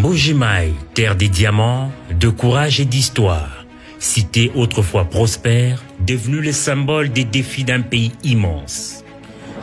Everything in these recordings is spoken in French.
Mbuji-Mayi, terre des diamants, de courage et d'histoire, cité autrefois prospère, devenue le symbole des défis d'un pays immense.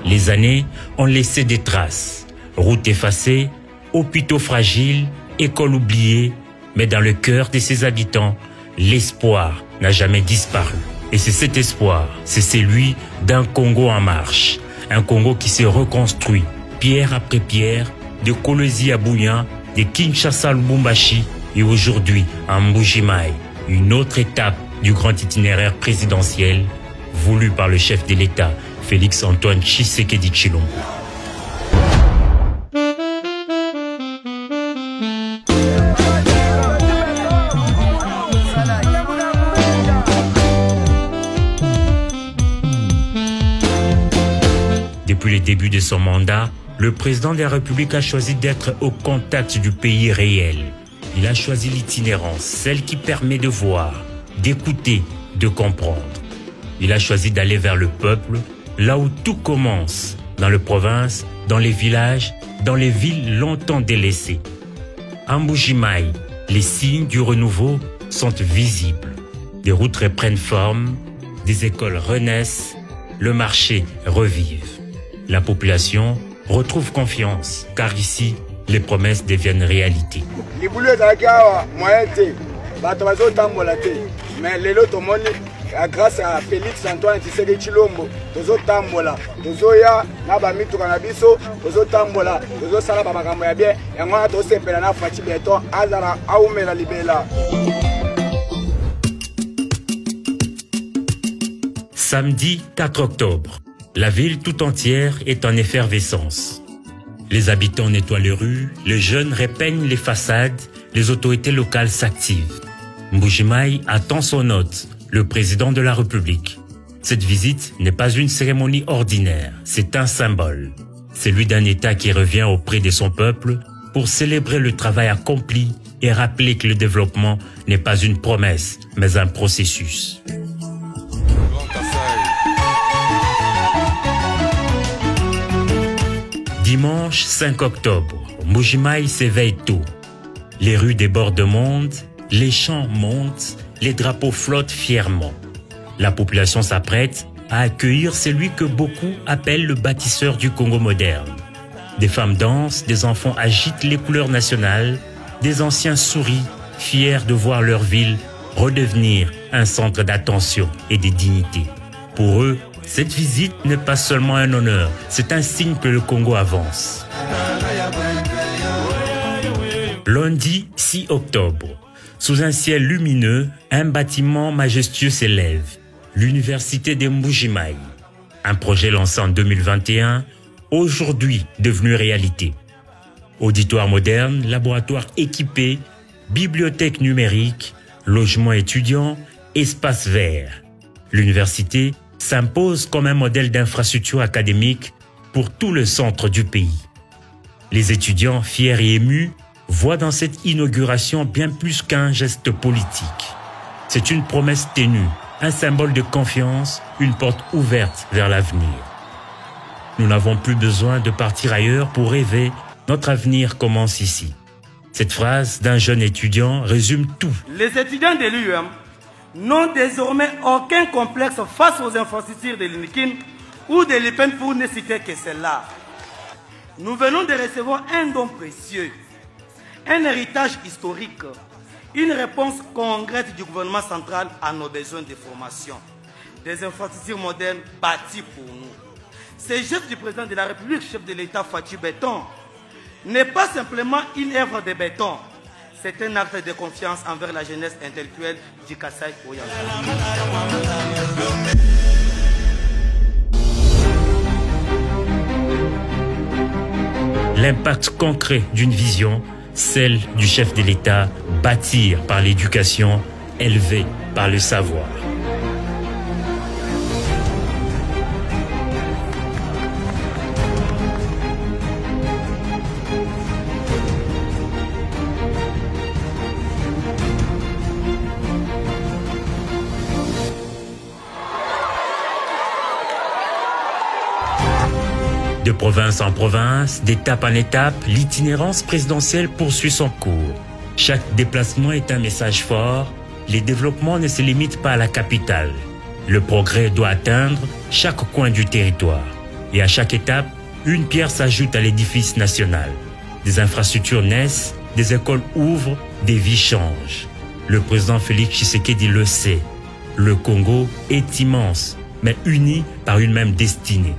Les années ont laissé des traces, routes effacées, hôpitaux fragiles, écoles oubliées, mais dans le cœur de ses habitants, l'espoir n'a jamais disparu. Et c'est cet espoir, c'est celui d'un Congo en marche, un Congo qui se reconstruit, pierre après pierre, de Kolwezi à Bunia, de Kinshasa à Lubumbashi et aujourd'hui à Mbuji-Mayi, une autre étape du grand itinéraire présidentiel voulu par le chef de l'État, Félix Antoine Tshisekedi Tshilombo. Depuis le début de son mandat, le président de la République a choisi d'être au contact du pays réel. Il a choisi l'itinérance, celle qui permet de voir, d'écouter, de comprendre. Il a choisi d'aller vers le peuple, là où tout commence, dans les provinces, dans les villages, dans les villes longtemps délaissées. À Mbuji-Mayi, les signes du renouveau sont visibles. Des routes reprennent forme, des écoles renaissent, le marché revive. La population retrouve confiance, car ici, les promesses deviennent réalité. Mais lelo tomoni grâce à Félix Antoine Tshisekedi Tshilombo tozotambola tozoya na ba mituka na biso tozotambola tozosala ba makambo ya bien yango na tosepela na Faci Beton azara aumela libela. Samedi 4 octobre, la ville tout entière est en effervescence. Les habitants nettoient les rues, les jeunes repeignent les façades, les autorités locales s'activent. Mbuji-Mayi attend son hôte, le président de la République. Cette visite n'est pas une cérémonie ordinaire, c'est un symbole. Celui d'un État qui revient auprès de son peuple pour célébrer le travail accompli et rappeler que le développement n'est pas une promesse, mais un processus. Dimanche 5 octobre, Mbuji-Mayi s'éveille tôt. Les rues débordent de monde, les chants montent, les drapeaux flottent fièrement. La population s'apprête à accueillir celui que beaucoup appellent le bâtisseur du Congo moderne. Des femmes dansent, des enfants agitent les couleurs nationales, des anciens sourient, fiers de voir leur ville redevenir un centre d'attention et de dignité. Pour eux, cette visite n'est pas seulement un honneur, c'est un signe que le Congo avance. Lundi 6 octobre, sous un ciel lumineux, un bâtiment majestueux s'élève, l'université de Mbuji-Mayi. Un projet lancé en 2021, aujourd'hui devenu réalité. Auditoire moderne, laboratoire équipé, bibliothèque numérique, logement étudiant, espace vert. L'université s'impose comme un modèle d'infrastructure académique pour tout le centre du pays. Les étudiants, fiers et émus, voient dans cette inauguration bien plus qu'un geste politique. C'est une promesse ténue, un symbole de confiance, une porte ouverte vers l'avenir. Nous n'avons plus besoin de partir ailleurs pour rêver, notre avenir commence ici. Cette phrase d'un jeune étudiant résume tout. Les étudiants de l'UM n'ont désormais aucun complexe face aux infrastructures de l'UNIKIN ou de l'IPEN pour ne citer que celle-là. Nous venons de recevoir un don précieux, un héritage historique, une réponse concrète du gouvernement central à nos besoins de formation, des infrastructures modernes bâties pour nous. Ce geste du président de la République, chef de l'État Faci Beton, n'est pas simplement une œuvre de béton, c'est un acte de confiance envers la jeunesse intellectuelle du Kasaï Oyamba. L'impact concret d'une vision, celle du chef de l'État, bâtir par l'éducation, élever par le savoir. De De province en province, d'étape en étape, l'itinérance présidentielle poursuit son cours. Chaque déplacement est un message fort. Les développements ne se limitent pas à la capitale. Le progrès doit atteindre chaque coin du territoire. Et à chaque étape, une pierre s'ajoute à l'édifice national. Des infrastructures naissent, des écoles ouvrent, des vies changent. Le président Félix Tshisekedi le sait. Le Congo est immense, mais uni par une même destinée.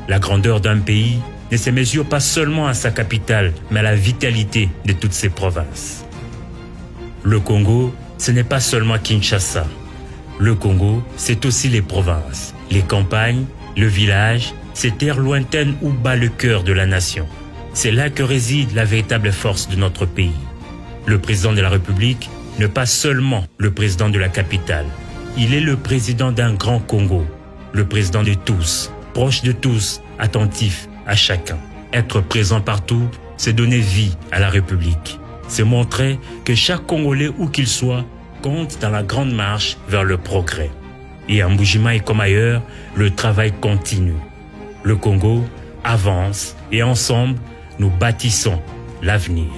La grandeur d'un pays ne se mesure pas seulement à sa capitale, mais à la vitalité de toutes ses provinces. Le Congo, ce n'est pas seulement Kinshasa. Le Congo, c'est aussi les provinces, les campagnes, le village, ces terres lointaines où bat le cœur de la nation. C'est là que réside la véritable force de notre pays. Le président de la République n'est pas seulement le président de la capitale. Il est le président d'un grand Congo, le président de tous, proche de tous, attentif à chacun. Être présent partout, c'est donner vie à la République. C'est montrer que chaque Congolais, où qu'il soit, compte dans la grande marche vers le progrès. Et à Mbuji-Mayi comme ailleurs, le travail continue. Le Congo avance et ensemble, nous bâtissons l'avenir.